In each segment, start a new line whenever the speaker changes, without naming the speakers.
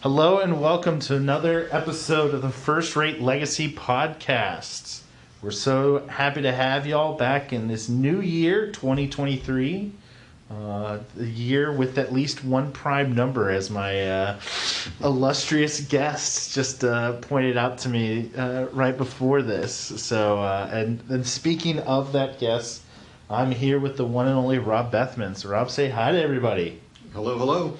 Hello and welcome to another episode of the First Rate LGSE Podcast. We're so happy to have y'all back in this new year, 2023. The year with at least one prime number, as my illustrious guest just pointed out to me right before this. So, and speaking of that guest, I'm here with the one and only Rob Bethmann. So, Rob, say hi to everybody.
Hello, hello.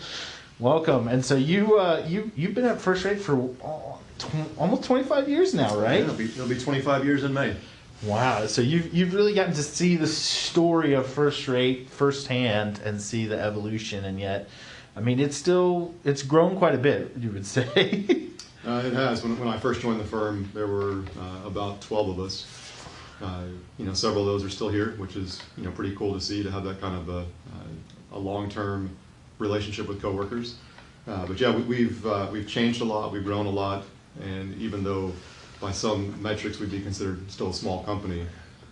Welcome. And so you've been at First Rate for almost 25 years now, right?
Yeah, it'll be 25 years in May.
Wow. So you've really gotten to see the story of First Rate firsthand and see the evolution, and yet, I mean, it's grown quite a bit, you would say.
It has. When I first joined the firm, there were about 12 of us. Several of those are still here, which is pretty cool to see, to have that kind of a long-term relationship with coworkers. But yeah, we've changed a lot, we've grown a lot, and even though by some metrics we'd be considered still a small company,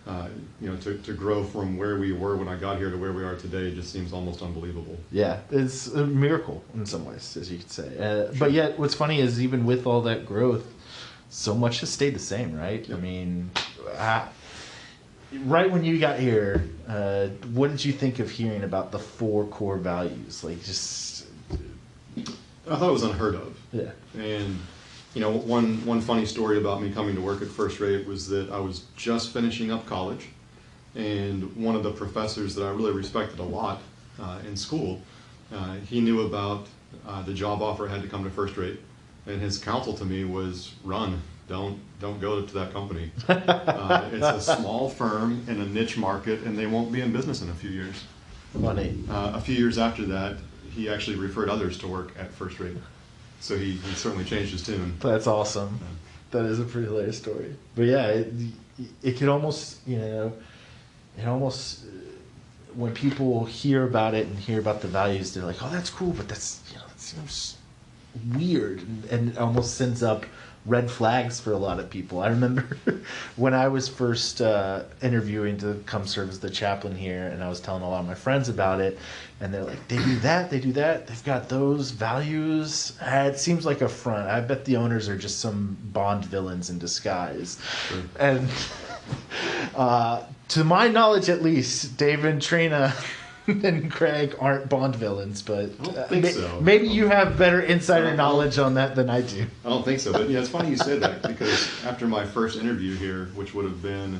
to grow from where we were when I got here to where we are today just seems almost unbelievable.
Yeah, it's a miracle in some ways, as you could say.
Sure.
But yet, what's funny is even with all that growth, so much has stayed the same, right?
Yep.
I mean, right when you got here, what did you think of hearing about the 4 core values? Like, just...
I thought it was unheard of.
Yeah.
And one funny story about me coming to work at First Rate was that I was just finishing up college, and one of the professors that I really respected a lot in school, he knew about the job offer I had to come to First Rate, and his counsel to me was, run. Don't go to that company. It's a small firm in a niche market, and they won't be in business in a few years.
Funny.
A few years after that, he actually referred others to work at First Rate. So he certainly changed his tune.
That's awesome. Yeah. That is a pretty hilarious story. But yeah, it could almost, when people hear about it and hear about the values, they're like, oh, that's cool, but that seems weird, and it almost sends up red flags for a lot of people. I remember when I was first interviewing to come serve as the chaplain here, and I was telling a lot of my friends about it, and they're like, they do that, they've got those values. It seems like a front. I bet the owners are just some Bond villains in disguise. Sure. And to my knowledge, at least, Dave and Trina and Craig aren't Bond villains, but
I don't think so.
Maybe you have better insider knowledge on that than I do.
I don't think so, but yeah, it's funny you said that, because after my first interview here, which would have been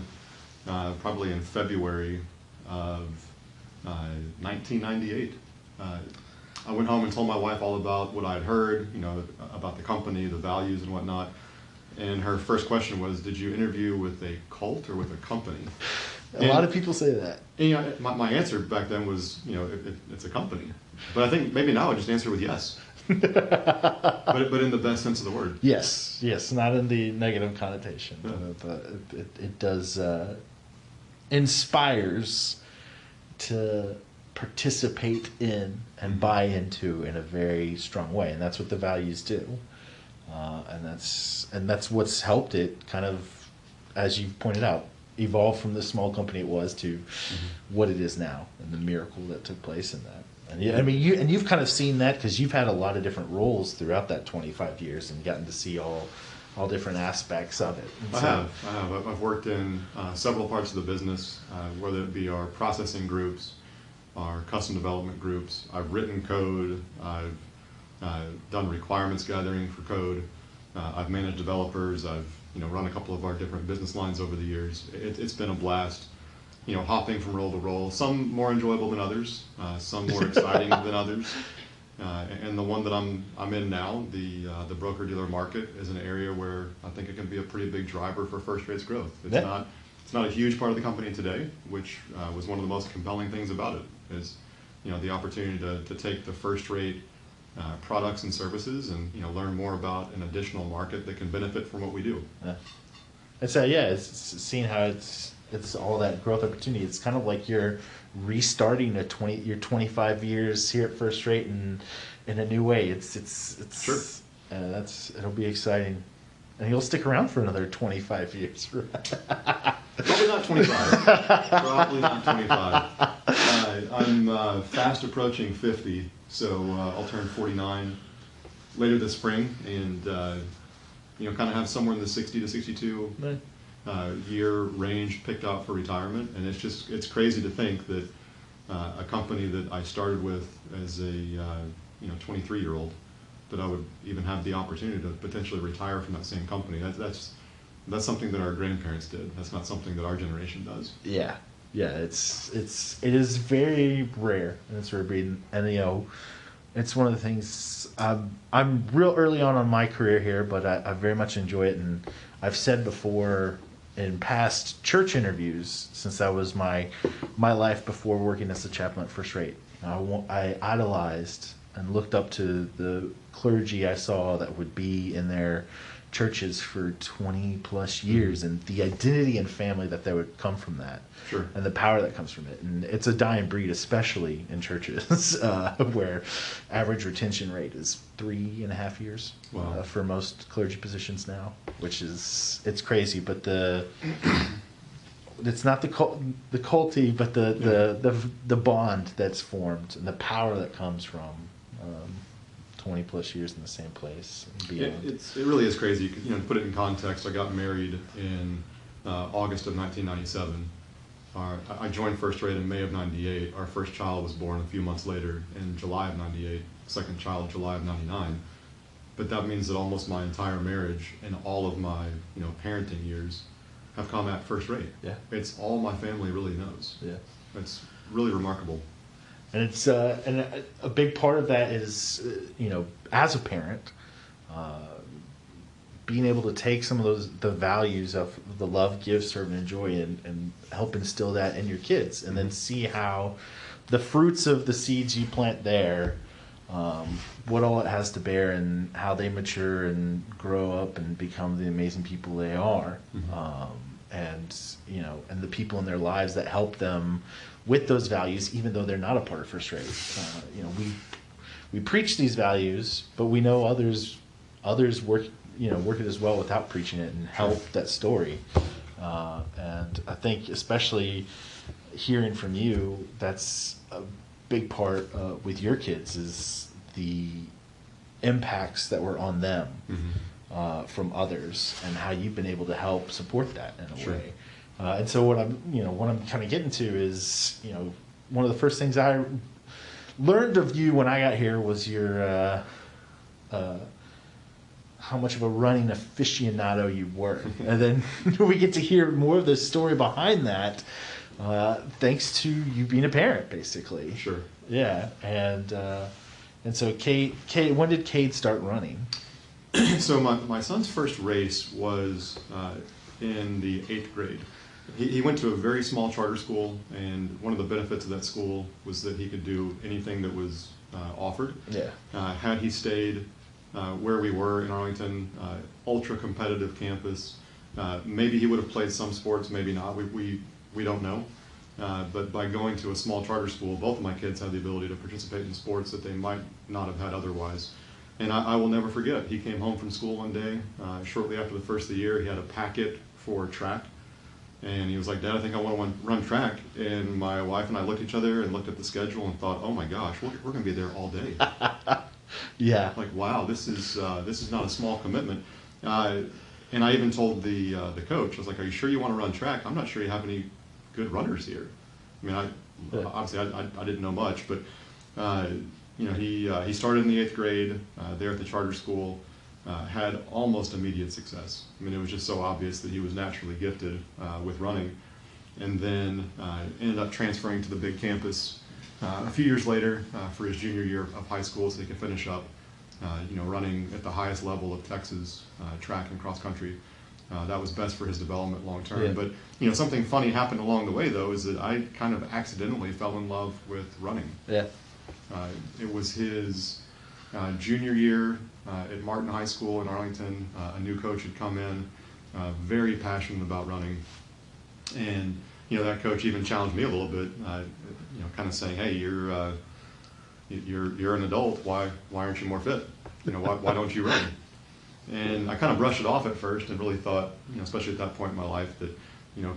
probably in February of 1998, I went home and told my wife all about what I had heard, about the company, the values and whatnot, and her first question was, did you interview with a cult or with a company?
A lot of people say that.
And, my answer back then was, it's a company. But I think maybe now I just answer with yes. but in the best sense of the word.
Yes, not in the negative connotation.
Yeah.
But it does inspires to participate in and buy into in a very strong way, and that's what the values do. And that's what's helped it kind of, as you pointed out, evolve from the small company it was to what it is now, and the miracle that took place in that. And yeah, I mean, you've kind of seen that because you've had a lot of different roles throughout that 25 years and gotten to see all different aspects of it.
I have. I've worked in several parts of the business, whether it be our processing groups, our custom development groups. I've written code. I've done requirements gathering for code. I've managed developers. I've run a couple of our different business lines over the years. It's been a blast, hopping from role to role. Some more enjoyable than others, some more exciting than others. And the one that I'm in now, the broker-dealer market, is an area where I think it can be a pretty big driver for First Rate's growth. It's not a huge part of the company today, which was one of the most compelling things about it, is the opportunity to take the First Rate products and services and learn more about an additional market that can benefit from what we do.
Yeah. And so it's seeing how it's all that growth opportunity. It's kind of like you're restarting your 25 years here at First Rate in a new way. It's
sure.
It'll be exciting, and you'll stick around for another 25 years.
Probably not 25. Probably not 25. I'm fast approaching 50, so I'll turn 49 later this spring, and kind of have somewhere in the 60 to 62 year range picked out for retirement. And it's crazy to think that a company that I started with as a 23-year-old, that I would even have the opportunity to potentially retire from that same company. That's something that our grandparents did. That's not something that our generation does.
Yeah, it is very rare, and it's rare, and it's one of the things. I'm real early on my career here, but I very much enjoy it, and I've said before in past church interviews, since that was my life before working as a chaplain at First Rate. I idolized and looked up to the clergy I saw that would be in their churches for 20 plus years, and the identity and family that would come from that.
Sure.
And the power that comes from it. And it's a dying breed, especially in churches where average retention rate is 3.5 years.
Wow.
For most clergy positions now, which it's crazy. But it's not the culty, but the bond that's formed and the power that comes from 20 plus years in the same place and beyond.
It really is crazy. To put it in context, I got married in August of 1997. I joined First Rate in May of 98. Our first child was born a few months later in July of 98. Second child, July of 99. But that means that almost my entire marriage and all of my parenting years have come at First Rate.
Yeah.
It's all my family really knows.
Yeah.
It's really remarkable.
And it's and a big part of that is as a parent, being able to take some of the values of the love, give, serve, and enjoy, and help instill that in your kids, and then see how the fruits of the seeds you plant there, what all it has to bear, and how they mature and grow up and become the amazing people they are, and the people in their lives that help them with those values, even though they're not a part of First Rate. We preach these values, but we know others work it as well without preaching it and help that story. And I think especially hearing from you, that's a big part with your kids is the impacts that were on them from others, and how you've been able to help support that in a way. And so what I'm kind of getting to is, one of the first things I learned of you when I got here was your how much of a running aficionado you were. And then we get to hear more of the story behind that, thanks to you being a parent, basically.
Sure.
Yeah. And so Cade, when did Cade start running?
So my son's first race was in the 8th grade. He went to a very small charter school, and one of the benefits of that school was that he could do anything that was offered.
Yeah.
Had he stayed where we were in Arlington, ultra competitive campus, maybe he would have played some sports, maybe not. We don't know. But by going to a small charter school, both of my kids had the ability to participate in sports that they might not have had otherwise. And I will never forget, he came home from school one day, shortly after the first of the year. He had a packet for track. And he was like, "Dad, I think I want to run track." And my wife and I looked at each other and looked at the schedule and thought, "Oh my gosh, we're going to be there all day."
Yeah.
Like, wow, this is not a small commitment. And I even told the coach, I was like, "Are you sure you want to run track? I'm not sure you have any good runners here." I mean, obviously I didn't know much, but he started in the 8th grade there at the charter school. Had almost immediate success. I mean, it was just so obvious that he was naturally gifted with running. And then ended up transferring to the big campus a few years later for his junior year of high school, so he could finish up running at the highest level of Texas track and cross country. That was best for his development long term.
Yeah.
But something funny happened along the way, though, is that I kind of accidentally fell in love with running.
Yeah.
It was his junior year at Martin High School in Arlington. A new coach had come in, very passionate about running, and that coach even challenged me a little bit, kind of saying, "Hey, you're an adult. Why aren't you more fit? Why don't you run?" And I kind of brushed it off at first and really thought, especially at that point in my life, that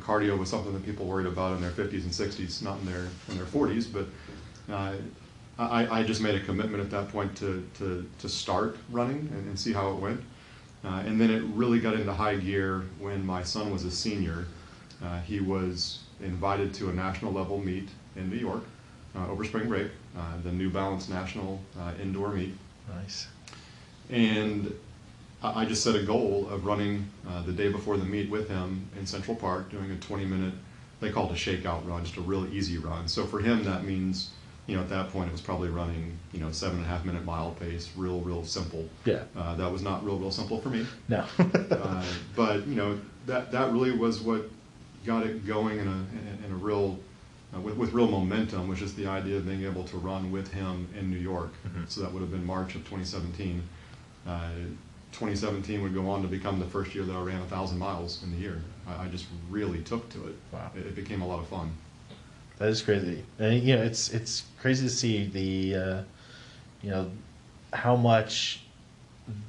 cardio was something that people worried about in their 50s and 60s, not in their 40s, but I just made a commitment at that point to start running and see how it went. And then it really got into high gear when my son was a senior. He was invited to a national level meet in New York over spring break, the New Balance National Indoor Meet.
Nice.
And I just set a goal of running the day before the meet with him in Central Park, doing a 20-minute, they called it a shakeout run, just a real easy run. So for him, that means, at that point, it was probably running, 7.5 minute mile pace, real simple.
Yeah.
That was not real simple for me.
No.
But, that really was what got it going in a real, with real momentum, which is the idea of being able to run with him in New York.
Mm-hmm.
So that would have been March of 2017. 2017 would go on to become the first year that I ran 1,000 miles in the year. I just really took to it.
Wow.
It became a lot of fun.
That is crazy. And it's crazy to see the how much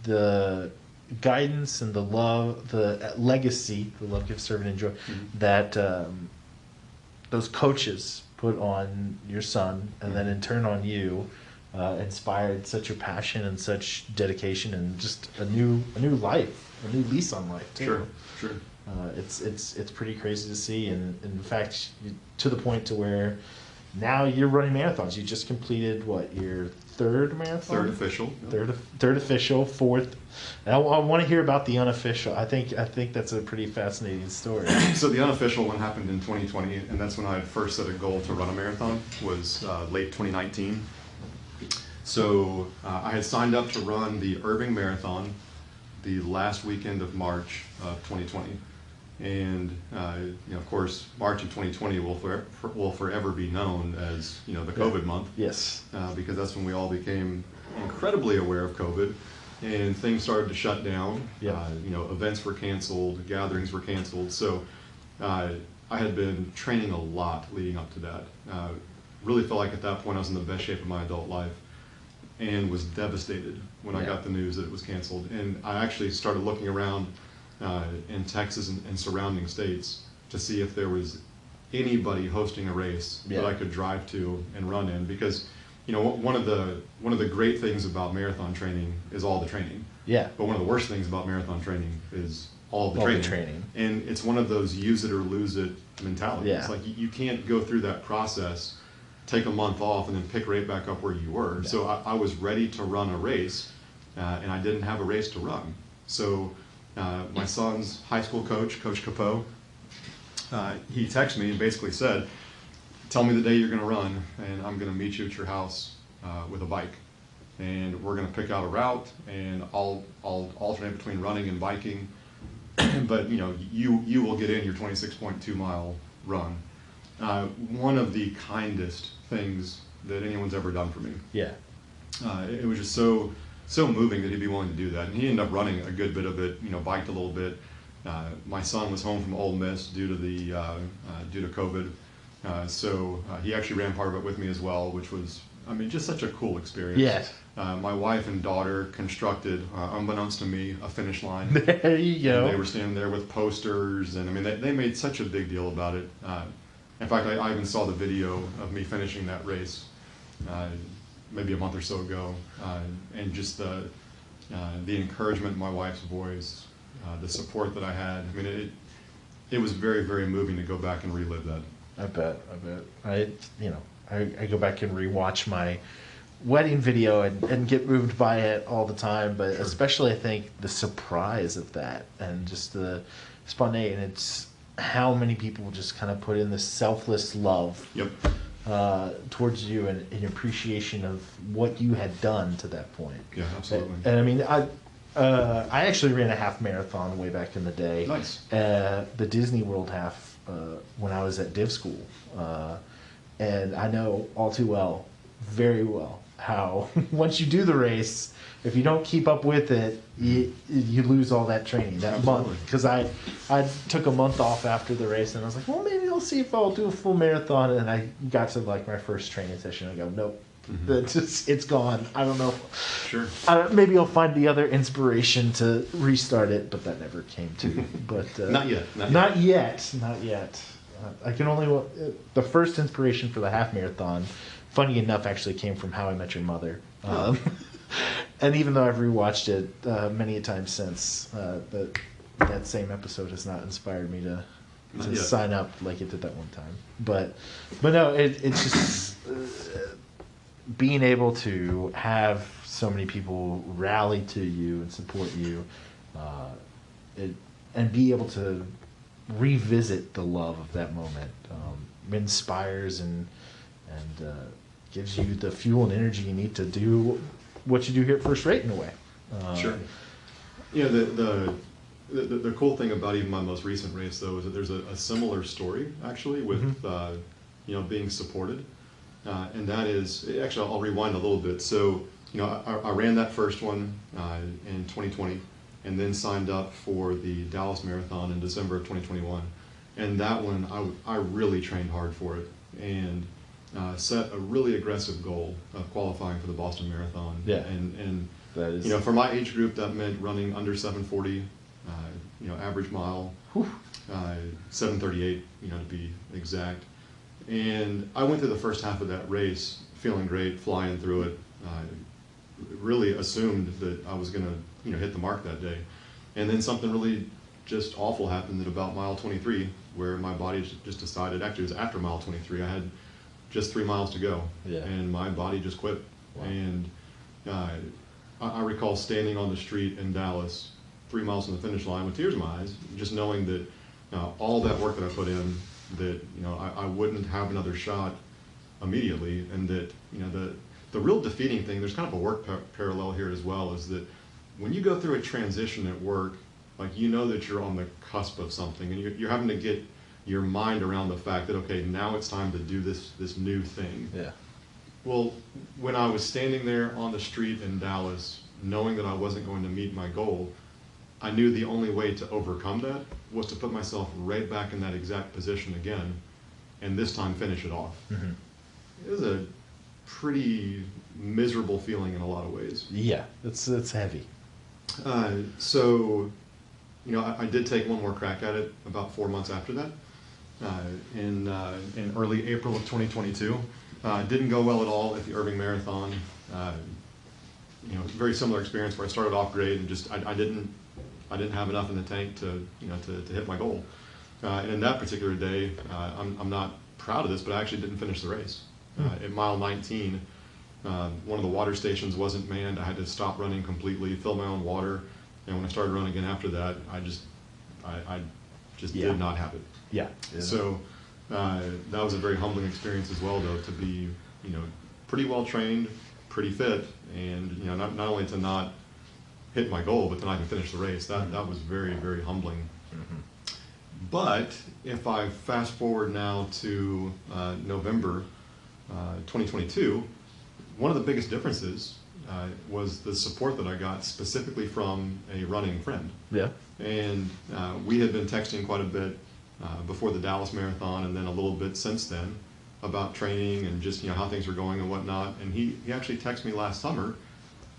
the guidance and the love, the legacy, the love, give, serve, and enjoy, that those coaches put on your son, and then in turn on you, inspired such a passion and such dedication, and just a new life, a new lease on life too.
Sure.
It's pretty crazy to see, and in fact, to the point to where now you're running marathons. You just completed your third marathon?
Third official. Yep.
Third official, fourth. And I want to hear about the unofficial. I think that's a pretty fascinating story.
So the unofficial one happened in 2020, and that's when I first set a goal to run a marathon. Was late 2019. So I had signed up to run the Irving Marathon the last weekend of March of 2020. And of course, March of 2020 will forever be known as the COVID month.
Yes.
Because that's when we all became incredibly aware of COVID, and things started to shut down.
Yeah.
Events were canceled, gatherings were canceled. So I had been training a lot leading up to that. Really felt like at that point I was in the best shape of my adult life, and was devastated when I got the news that it was canceled. And I actually started looking around in Texas and surrounding states to see if there was anybody hosting a race that I could drive to and run in, because one of the great things about marathon training is all the training.
Yeah.
But one of the worst things about marathon training is all the training. And it's one of those use it or lose it mentalities.
Yeah.
It's like you can't go through that process, take a month off, and then pick right back up where you were. So I was ready to run a race, and I didn't have a race to run. So my son's high school coach, Coach Capo, he texted me and basically said, "Tell me the day you're going to run, and I'm going to meet you at your house with a bike, and we're going to pick out a route, and I'll alternate between running and biking, but you will get in your 26.2 mile run." One of the kindest things that anyone's ever done for me. Yeah. It was just so moving that he'd be willing to do that, and he ended up running a good bit of it. Biked a little bit. My son was home from Ole Miss due to COVID, so he actually ran part of it with me as well, which was just such a cool experience.
Yes.
My wife and daughter constructed, unbeknownst to me, a finish line.
There you go.
And they were standing there with posters, and they made such a big deal about it. In fact, I even saw the video of me finishing that race maybe a month or so ago, and just the encouragement in my wife's voice, the support that I had. It was very, very moving to go back and relive that.
I bet. I go back and rewatch my wedding video and get moved by it all the time, but especially I think the surprise of that and just the spontaneity, and it's how many people just kind of put in this selfless love towards you and an appreciation of what you had done to that point.
Yeah, absolutely.
And I actually ran a half marathon way back in the day.
Nice.
The Disney World half when I was at div school. And I know all too well, very well, how once you do the race, if you don't keep up with it, you lose all that training, that month. Because I took a month off after the race, and I was like, well, maybe I'll see if I'll do a full marathon. And I got to my first training session, and I go, nope. It's gone. I don't know.
Sure.
Maybe I'll find the other inspiration to restart it, but that never came to. But
Not yet.
Not yet. I can only. The first inspiration for the half marathon funny enough, actually came from How I Met Your Mother. And even though I've rewatched it many a time since, that same episode has not inspired me to sign up like it did that one time. But no, it's just being able to have so many people rally to you and support you, and be able to revisit the love of that moment, inspires and gives you the fuel and energy you need to do what you do here at First Rate in a way.
Sure. You know, the cool thing about even my most recent race, though, is that there's a similar story, actually, with, you know, being supported. And that is, actually, I'll rewind a little bit. So, you know, I ran that first one in 2020, and then signed up for the Dallas Marathon in December of 2021. And that one, I really trained hard for it, and set a really aggressive goal of qualifying for the Boston Marathon.
Yeah.
And
That is,
you know, for my age group, that meant running under 740, you know, average mile, 738, you know, to be exact. And I went through the first half of that race feeling great, flying through it. Really assumed that I was going to, you know, hit the mark that day. And then something really just awful happened at about mile 23, where my body just decided, actually it was after mile 23, I had just 3 miles to go.
Yeah.
And my body just quit.
Wow.
And I recall standing on the street in Dallas, 3 miles from the finish line with tears in my eyes, just knowing that all that work that I put in, that, you know, I wouldn't have another shot immediately, and that, you know, the real defeating thing, there's kind of a work parallel here as well, is that when you go through a transition at work, like, you know that you're on the cusp of something, and you're having to get your mind around the fact that, okay, now it's time to do this new thing.
yeah.
Well, when I was standing there on the street in Dallas, knowing that I wasn't going to meet my goal, I knew the only way to overcome that was to put myself right back in that exact position again, and this time finish it off.
Mm-hmm.
It was a pretty miserable feeling in a lot of ways.
Yeah, it's heavy.
So, you know, I did take one more crack at it about 4 months after that, in early April of 2022. Didn't go well at all at the Irving Marathon. You know, very similar experience where I started off great and just I didn't have enough in the tank to, you know, to hit my goal. And in that particular day, I'm not proud of this, but I actually didn't finish the race. At mile 19, one of the water stations wasn't manned. I had to stop running completely, fill my own water, and when I started running again after that, I just did not have it.
Yeah.
So that was a very humbling experience as well, though, to be, you know, pretty well trained, pretty fit, and, you know, not only to not hit my goal, but to not even finish the race. That was very, very humbling.
Mm-hmm.
But if I fast forward now to November 2022, one of the biggest differences was the support that I got specifically from a running friend.
Yeah.
And we had been texting quite a bit before the Dallas Marathon, and then a little bit since then, about training and just, you know, how things were going and whatnot. And he actually texted me last summer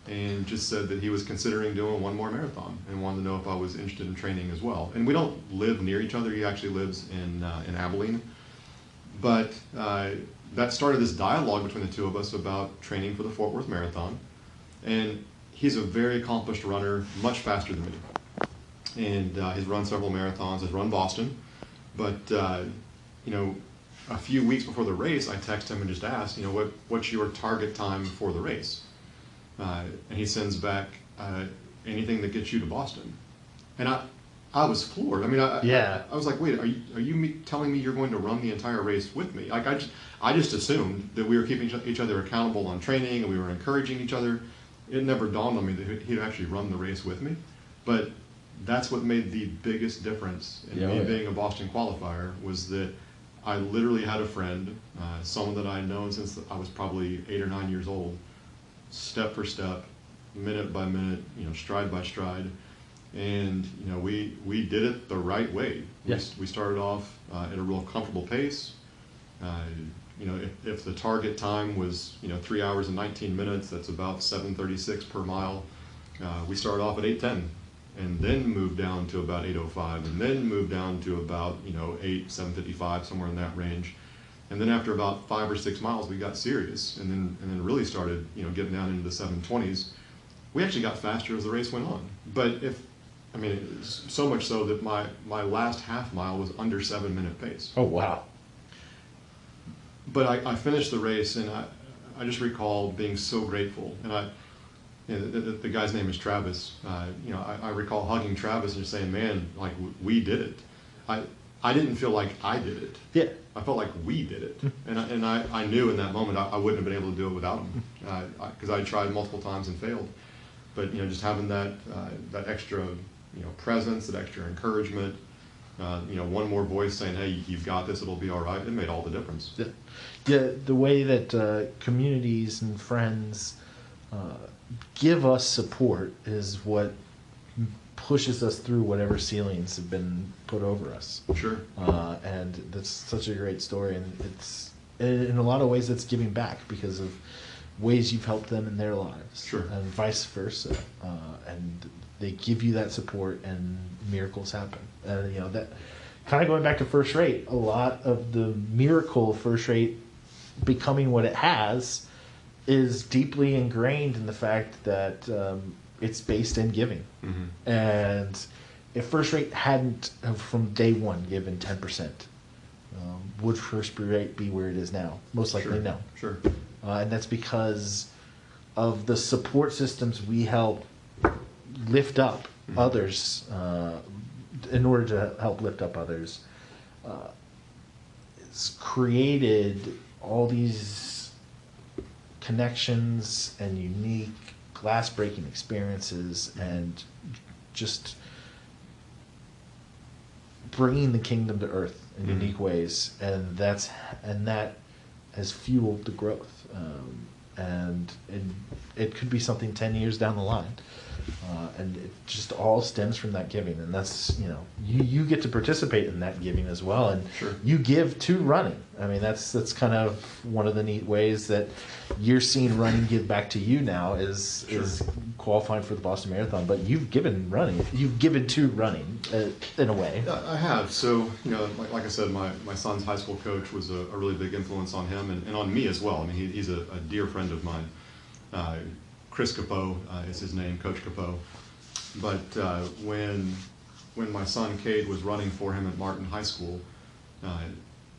and just said that he was considering doing one more marathon and wanted to know if I was interested in training as well. And we don't live near each other. He actually lives in Abilene. But that started this dialogue between the two of us about training for the Fort Worth Marathon. And he's a very accomplished runner, much faster than me. And he's run several marathons, has run Boston. But, you know, a few weeks before the race, I texted him and just asked, you know, what's your target time for the race? And he sends back, anything that gets you to Boston. And I was floored. I mean, I was like, wait, are you telling me you're going to run the entire race with me? Like, I just assumed that we were keeping each other accountable on training and we were encouraging each other. It never dawned on me that he'd actually run the race with me. But that's what made the biggest difference in me being a Boston qualifier, was that I literally had a friend, someone that I had known since I was probably 8 or 9 years old, step for step, minute by minute, you know, stride by stride. And, you know, we did it the right way.
Yes.
We started off at a real comfortable pace. You know, if the target time was, you know, 3 hours and 19 minutes, that's about 7:36 per mile. We started off at 8:10, and then moved down to about 8:05, and then moved down to about, you know, 7:55, somewhere in that range. And then after about 5 or 6 miles, we got serious, and then really started, getting down into the 7:20s. We actually got faster as the race went on. But it's so much so that my last half mile was under 7-minute pace.
Oh, wow.
But I finished the race, and I just recall being so grateful. And the guy's name is Travis. I recall hugging Travis and just saying, "Man, like we did it." I didn't feel like I did it.
Yeah.
I felt like we did it, and I knew in that moment I wouldn't have been able to do it without him, because I tried multiple times and failed. But just having that extra presence, that extra encouragement, one more voice saying, "Hey, you've got this. It'll be all right." It made all the difference.
Yeah, the way that communities and friends give us support is what pushes us through whatever ceilings have been put over us.
Sure.
And that's such a great story, and it's in a lot of ways it's giving back because of ways you've helped them in their lives.
Sure.
And vice versa. And they give you that support, and miracles happen. And that kind of going back to First Rate, a lot of the miracle of First Rate becoming what it has is deeply ingrained in the fact that it's based in giving.
Mm-hmm.
And if First Rate hadn't from day one given 10%, would First Rate be where it is now? Most likely
Sure.
no.
Sure.
And that's because of the support systems we help lift up
Mm-hmm.
others, in order to help lift up others. It's created all these connections and unique glass-breaking experiences, and just bringing the kingdom to earth in
Mm-hmm.
unique ways, and that has fueled the growth. And it could be something 10 years down the line, and it just all stems from that giving. And that's you get to participate in that giving as well, and
Sure.
you give to running. I mean, that's kind of one of the neat ways that you're seeing running give back to you now is qualifying for the Boston Marathon. But you've given to running in a way.
I have. So, like I said, my son's high school coach was a really big influence on him and on me as well. I mean, he's a dear friend of mine. Chris Capeau is his name, Coach Capeau. But when my son Cade was running for him at Martin High School,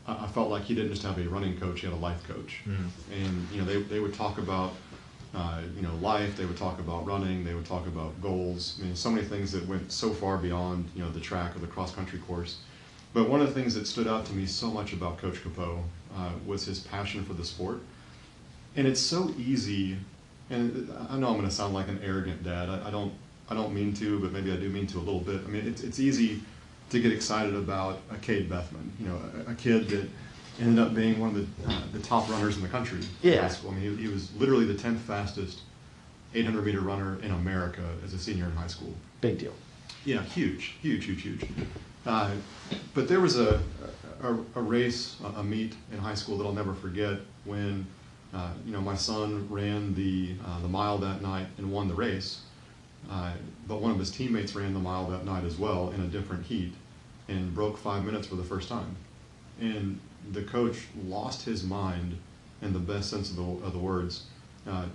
I felt like he didn't just have a running coach, he had a life coach. Mm-hmm. And they would talk about life, they would talk about running, they would talk about goals. I mean, so many things that went so far beyond the track or the cross country course. But one of the things that stood out to me so much about Coach Capeau was his passion for the sport. And it's so easy, and I know I'm going to sound like an arrogant dad. I don't mean to, but maybe I do mean to a little bit. I mean, it's easy to get excited about a Cade Bethmann, a kid that ended up being one of the top runners in the country in high school. I mean, he was literally the 10th fastest 800-meter runner in America as a senior in high school.
Big deal.
Yeah, huge. But there was a race, a meet in high school that I'll never forget when my son ran the mile that night and won the race. But one of his teammates ran the mile that night as well in a different heat and broke 5 minutes for the first time. And the coach lost his mind, in the best sense of the words,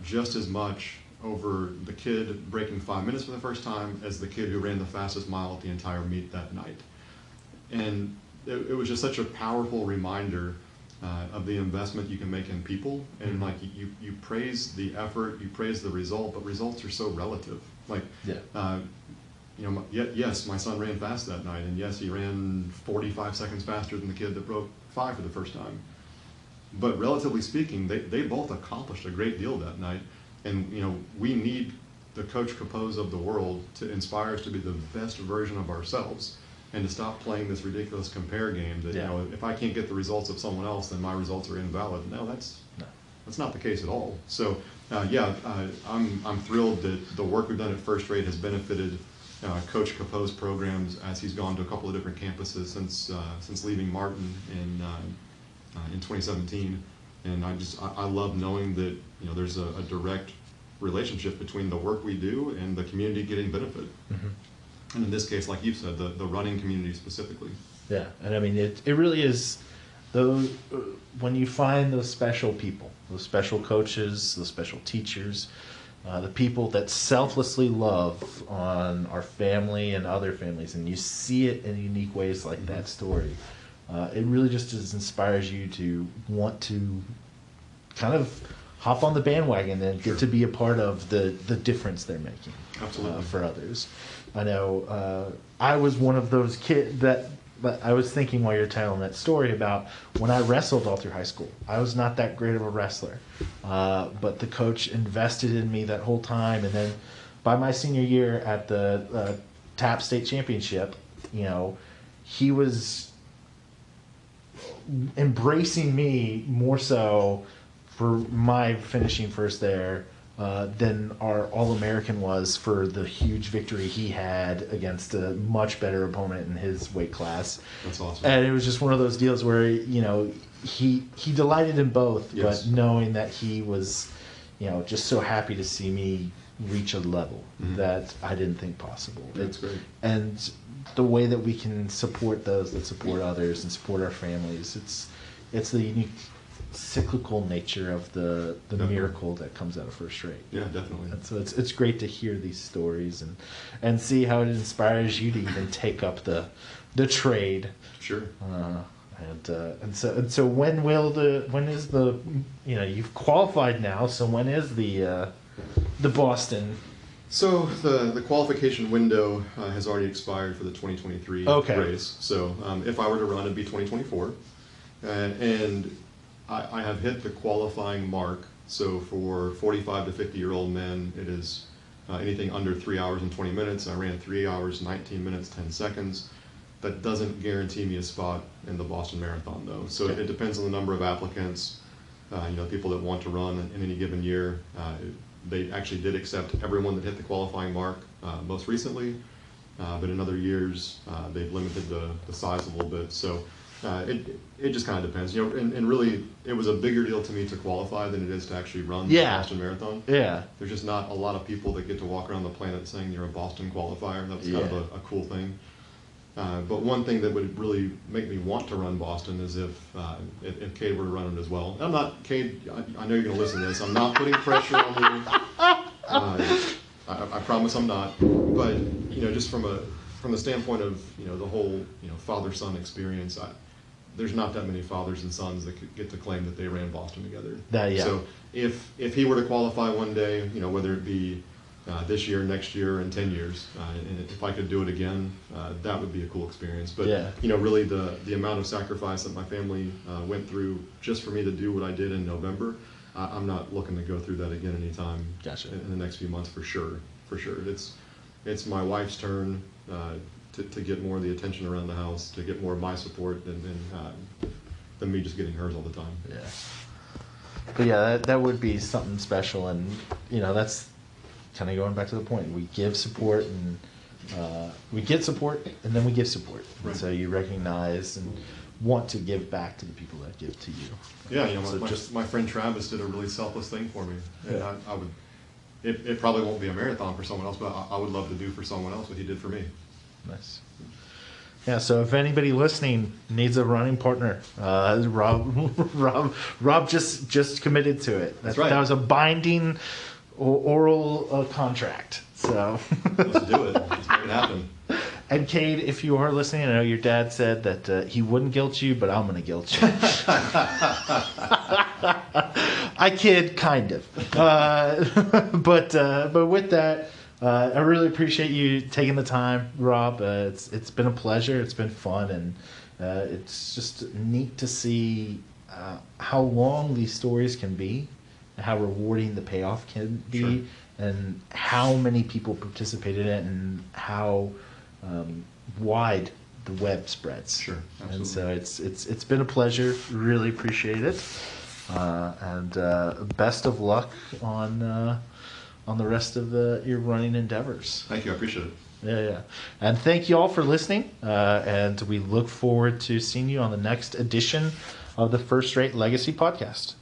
just as much over the kid breaking 5 minutes for the first time as the kid who ran the fastest mile at the entire meet that night. And it was just such a powerful reminder of the investment you can make in people. And like you praise the effort, you praise the result, but results are so relative. Like, yes, my son ran fast that night, and yes, he ran 45 seconds faster than the kid that broke 5 for the first time. But relatively speaking, they both accomplished a great deal that night. And we need the Coach Capeaus of the world to inspire us to be the best version of ourselves, and to stop playing this ridiculous compare game that if I can't get the results of someone else, then my results are invalid. No, that's not the case at all. So I'm thrilled that the work we've done at First Rate has benefited Coach Capeau's programs as he's gone to a couple of different campuses since leaving Martin in 2017. And I love knowing that there's a direct relationship between the work we do and the community getting benefit. Mm-hmm. And in this case, like you said, the running community specifically.
Yeah, and I mean it really is those when you find those special people, those special coaches, those special teachers, the people that selflessly love on our family and other families, and you see it in unique ways like that story, it really just inspires you to want to kind of hop on the bandwagon and get to be a part of the difference they're making.
Absolutely.
For others. I know I was one of those kids that I was thinking while you're telling that story about when I wrestled all through high school. I was not that great of a wrestler, but the coach invested in me that whole time. And then by my senior year at the TAP State Championship, he was embracing me more so for my finishing first there than our All-American was for the huge victory he had against a much better opponent in his weight class.
That's awesome.
And it was just one of those deals where, he delighted in both,
yes.
but knowing that he was, just so happy to see me reach a level that I didn't think possible.
That's great.
And the way that we can support those that support others and support our families, it's the unique cyclical nature of the miracle that comes out of First Rate.
Yeah, definitely.
And so it's great to hear these stories and see how it inspires you to even take up the trade.
Sure.
And so when is the you've qualified now, so when is the Boston?
So the qualification window has already expired for the 2023 race. So if I were to run, it'd be 2024, and I have hit the qualifying mark. So for 45 to 50-year-old men, it is anything under 3 hours and 20 minutes. I ran 3 hours, 19 minutes, 10 seconds. That doesn't guarantee me a spot in the Boston Marathon, though. So it depends on the number of applicants, people that want to run in any given year. They actually did accept everyone that hit the qualifying mark most recently, but in other years, they've limited the size a little bit. So it just kind of depends, and really it was a bigger deal to me to qualify than it is to actually run the Boston Marathon.
Yeah.
There's just not a lot of people that get to walk around the planet saying you're a Boston qualifier. That's kind of a cool thing. But one thing that would really make me want to run Boston is if Cade were to run it as well. I'm not, Cade, I know you're going to listen to this. I'm not putting pressure on you. I promise I'm not. But, just from the standpoint of, the whole, father-son experience, there's not that many fathers and sons that could get to claim that they ran Boston together. So if he were to qualify one day, whether it be this year, next year, and 10 years, and if I could do it again, that would be a cool experience. But really the amount of sacrifice that my family went through just for me to do what I did in November, I'm not looking to go through that again anytime in the next few months for sure. It's my wife's turn to get more of the attention around the house, to get more of my support than me just getting hers all the time.
Yeah. But that would be something special, and that's kind of going back to the point. We give support, and we get support, and then we give support.
Right.
And so you recognize and want to give back to the people that give to you.
Yeah, my friend Travis did a really selfless thing for me, and I would. It probably won't be a marathon for someone else, but I would love to do for someone else what he did for me.
Nice. Yeah, so if anybody listening needs a running partner, Rob just committed to it.
That's right.
That was a binding oral contract. So
let's do it. Let's make it happen.
And Cade, if you are listening, I know your dad said that he wouldn't guilt you, but I'm going to guilt you. I kid, kind of. But with that, I really appreciate you taking the time, Rob. It's been a pleasure. It's been fun, and it's just neat to see how long these stories can be, and how rewarding the payoff can be, and how many people participate in it, and how wide the web spreads.
Sure, absolutely.
And so it's been a pleasure. Really appreciate it, and best of luck on the rest of your running endeavors.
Thank you. I appreciate it.
Yeah. And thank you all for listening. And we look forward to seeing you on the next edition of the First Rate Legacy Podcast.